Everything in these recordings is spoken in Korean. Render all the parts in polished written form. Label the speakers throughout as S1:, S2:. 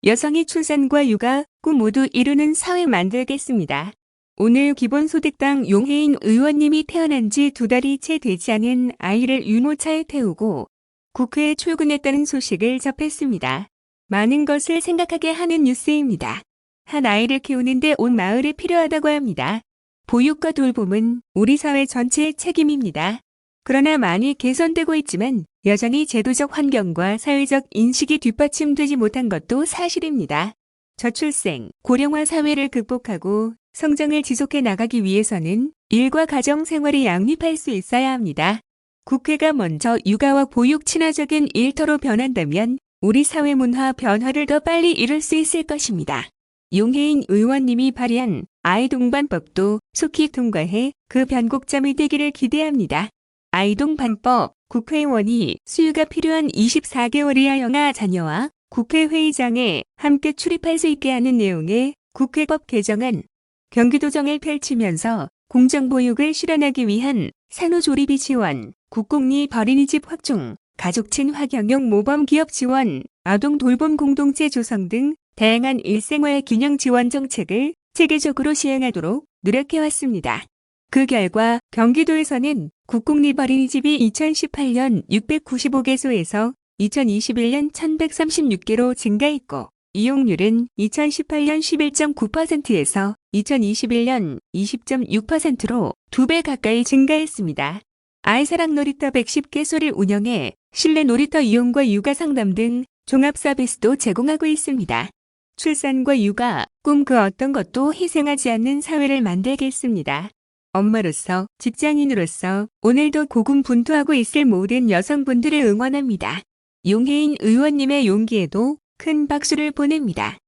S1: 여성이 출산과 육아, 꿈 모두 이루는 사회 만들겠습니다. 오늘 기본소득당 용혜인 의원님이 태어난 지 2달이 채 되지 않은 아이를 유모차에 태우고 국회에 출근했다는 소식을 접했습니다. 많은 것을 생각하게 하는 뉴스입니다. 한 아이를 키우는데 온 마을이 필요하다고 합니다. 보육과 돌봄은 우리 사회 전체의 책임입니다. 그러나 많이 개선되고 있지만 여전히 제도적 환경과 사회적 인식이 뒷받침되지 못한 것도 사실입니다. 저출생, 고령화 사회를 극복하고 성장을 지속해 나가기 위해서는 일과 가정 생활이 양립할 수 있어야 합니다. 국회가 먼저 육아와 보육 친화적인 일터로 변한다면 우리 사회 문화 변화를 더 빨리 이룰 수 있을 것입니다. 용혜인 의원님이 발의한 아이동반법도 속히 통과해 그 변곡점이 되기를 기대합니다. 아이동반법, 국회의원이 수유가 필요한 24개월 이하 영아 자녀와 국회회의장에 함께 출입할 수 있게 하는 내용의 국회법 개정안, 경기도정을 펼치면서 공정보육을 실현하기 위한 산후조리비 지원, 국공립 어린이집 확충, 가족 친화 경영 모범 기업 지원, 아동 돌봄 공동체 조성 등 다양한 일생활 균형 지원 정책을 체계적으로 시행하도록 노력해왔습니다. 그 결과 경기도에서는 국공립 어린이집이 2018년 695개소에서 2021년 1136개로 증가했고 이용률은 2018년 11.9%에서 2021년 20.6%로 2배 가까이 증가했습니다. 아이사랑 놀이터 110개소를 운영해 실내 놀이터 이용과 육아 상담 등 종합 서비스도 제공하고 있습니다. 출산과 육아, 꿈 그 어떤 것도 희생하지 않는 사회를 만들겠습니다. 엄마로서, 직장인으로서 오늘도 고군분투하고 있을 모든 여성분들을 응원합니다. 용혜인 의원님의 용기에도 큰 박수를 보냅니다.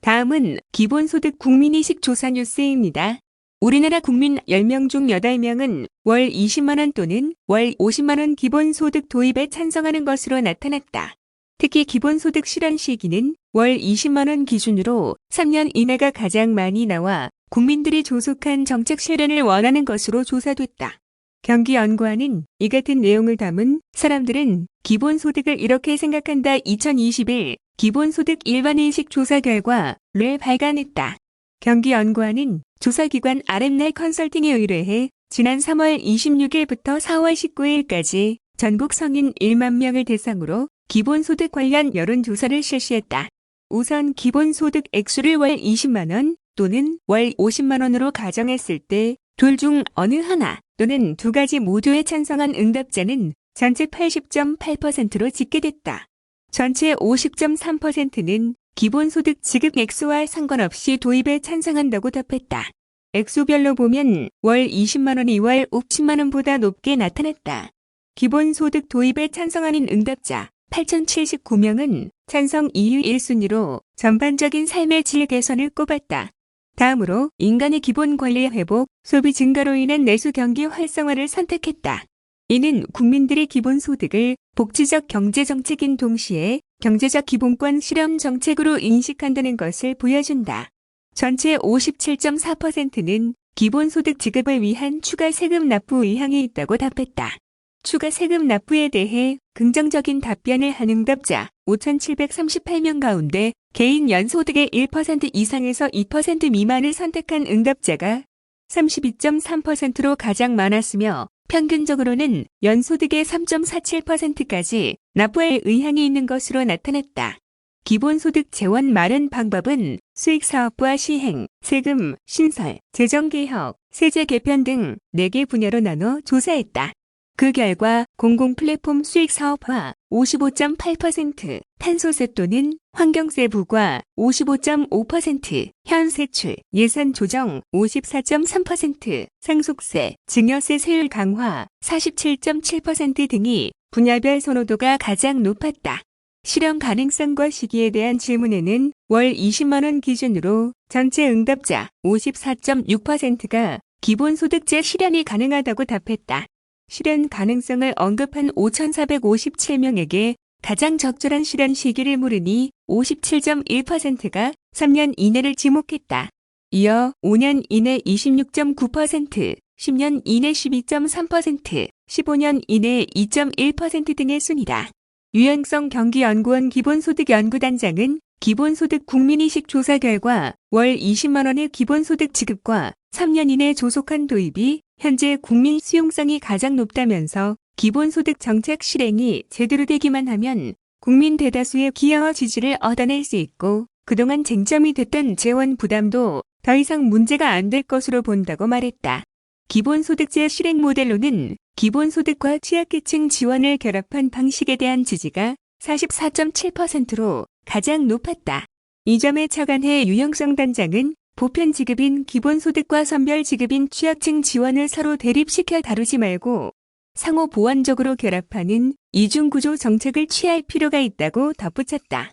S1: 다음은 기본소득 국민의식 조사 뉴스입니다. 우리나라 국민 10명 중 8명은 월 20만원 또는 월 50만원 기본소득 도입에 찬성하는 것으로 나타났다. 특히 기본소득 실현 시기는 월 20만원 기준으로 3년 이내가 가장 많이 나와 국민들이 조속한 정책 실현을 원하는 것으로 조사됐다. 경기연구원은 이 같은 내용을 담은 사람들은 기본소득을 이렇게 생각한다 2021 기본소득 일반인식 조사 결과를 발간했다. 경기연구원은 조사기관 RM날 컨설팅에 의뢰해 지난 3월 26일부터 4월 19일까지 전국 성인 1만 명을 대상으로 기본소득 관련 여론조사를 실시했다. 우선 기본소득 액수를 월 20만원 또는 월 50만원으로 가정했을 때 둘 중 어느 하나 또는 두 가지 모두에 찬성한 응답자는 전체 80.8%로 집계됐다. 전체 50.3%는 기본소득 지급 액수와 상관없이 도입에 찬성한다고 답했다. 액수별로 보면 월 20만원이 월 50만원보다 높게 나타났다. 기본소득 도입에 찬성하는 응답자 8,079명은 찬성 이유 1순위로 전반적인 삶의 질 개선을 꼽았다. 다음으로 인간의 기본 권리 회복, 소비 증가로 인한 내수 경기 활성화를 선택했다. 이는 국민들이 기본소득을 복지적 경제정책인 동시에 경제적 기본권 실현 정책으로 인식한다는 것을 보여준다. 전체 57.4%는 기본소득 지급을 위한 추가 세금 납부 의향이 있다고 답했다. 추가 세금 납부에 대해 긍정적인 답변을 한 응답자 5,738명 가운데 개인 연소득의 1% 이상에서 2% 미만을 선택한 응답자가 32.3%로 가장 많았으며 평균적으로는 연소득의 3.47%까지 납부할 의향이 있는 것으로 나타났다. 기본소득 재원 마련 방법은 수익사업부와 시행, 세금, 신설, 재정개혁, 세제 개편 등 4개 분야로 나눠 조사했다. 그 결과 공공플랫폼 수익사업화 55.8%, 탄소세 또는 환경세 부과 55.5%, 현세출, 예산 조정 54.3%, 상속세, 증여세 세율 강화 47.7% 등이 분야별 선호도가 가장 높았다. 실현 가능성과 시기에 대한 질문에는 월 20만원 기준으로 전체 응답자 54.6%가 기본소득제 실현이 가능하다고 답했다. 실현 가능성을 언급한 5,457명에게 가장 적절한 실현 시기를 물으니 57.1%가 3년 이내를 지목했다. 이어 5년 이내 26.9%, 10년 이내 12.3%, 15년 이내 2.1% 등의 순이다. 유형성 경기연구원 기본소득연구단장은 기본소득 국민이식 조사 결과 월 20만 원의 기본소득 지급과 3년 이내 조속한 도입이 현재 국민 수용성이 가장 높다면서 기본소득 정책 실행이 제대로 되기만 하면 국민 대다수의 기여와 지지를 얻어낼 수 있고 그동안 쟁점이 됐던 재원 부담도 더 이상 문제가 안 될 것으로 본다고 말했다. 기본소득제 실행 모델로는 기본소득과 취약계층 지원을 결합한 방식에 대한 지지가 44.7%로 가장 높았다. 이 점에 착안해 유형성 단장은 보편 지급인 기본소득과 선별 지급인 취약층 지원을 서로 대립시켜 다루지 말고 상호 보완적으로 결합하는 이중구조 정책을 취할 필요가 있다고 덧붙였다.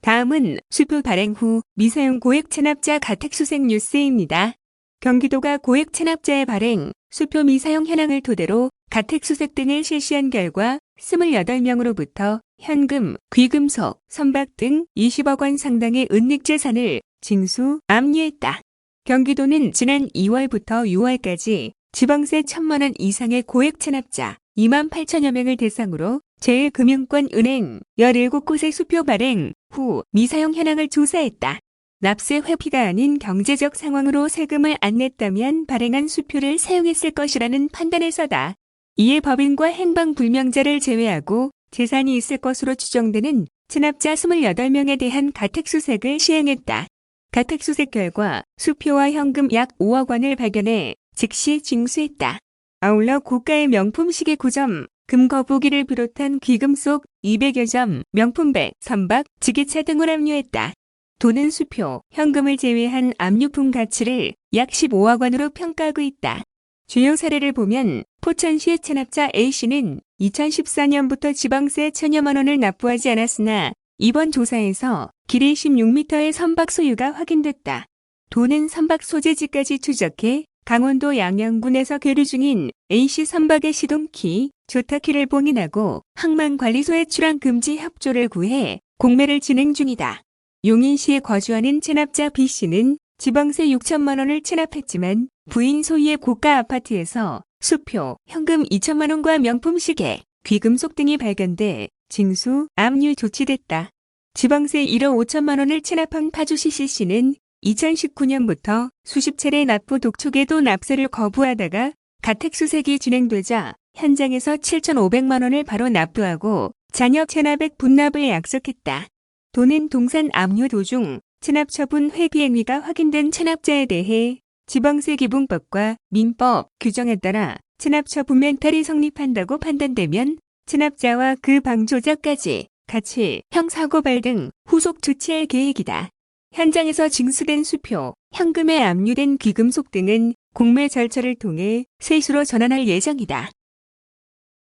S1: 다음은 수표 발행 후 미사용 고액 체납자 가택수색 뉴스입니다. 경기도가 고액 체납자의 발행, 수표 미사용 현황을 토대로 가택수색 등을 실시한 결과 28명으로부터 현금, 귀금속, 선박 등 20억 원 상당의 은닉재산을 징수, 압류했다. 경기도는 지난 2월부터 6월까지 지방세 1,000만 원 이상의 고액 체납자 2만 8천여 명을 대상으로 제1금융권 은행 17곳의 수표 발행 후 미사용 현황을 조사했다. 납세 회피가 아닌 경제적 상황으로 세금을 안 냈다면 발행한 수표를 사용했을 것이라는 판단에서다. 이에 법인과 행방불명자를 제외하고 재산이 있을 것으로 추정되는 체납자 28명에 대한 가택수색을 시행했다. 가택수색 결과 수표와 현금 약 5억 원을 발견해 즉시 징수했다. 아울러 고가의 명품 시계 9점, 금거북이를 비롯한 귀금속 200여 점, 명품백, 선박, 지게차 등을 압류했다. 도는 수표, 현금을 제외한 압류품 가치를 약 15억 원으로 평가하고 있다. 주요 사례를 보면 포천시의 체납자 A씨는 2014년부터 지방세 1,000여만 원을 납부하지 않았으나 이번 조사에서 길이 16m의 선박 소유가 확인됐다. 도는 선박 소재지까지 추적해 강원도 양양군에서 계류 중인 A씨 선박의 시동키, 조타키를 봉인하고 항만관리소에 출항 금지 협조를 구해 공매를 진행 중이다. 용인시에 거주하는 체납자 B씨는 지방세 6천만 원을 체납했지만 부인 소유의 고가 아파트에서 수표, 현금 2천만 원과 명품 시계, 귀금속 등이 발견돼 징수, 압류 조치됐다. 지방세 1억 5천만 원을 체납한 파주시 C씨는 2019년부터 수십 차례 납부 독촉에도 납세를 거부하다가 가택수색이 진행되자 현장에서 7,500만 원을 바로 납부하고 자녀 체납액 분납을 약속했다. 도는 동산 압류 도중 체납 처분 회피 행위가 확인된 체납자에 대해 지방세기본법과 민법 규정에 따라 체납 처분 멘탈이 성립한다고 판단되면 체납자와 그 방조자까지 같이 형사고발 등 후속 조치할 계획이다. 현장에서 징수된 수표, 현금에 압류된 귀금속 등은 공매 절차를 통해 세수로 전환할 예정이다.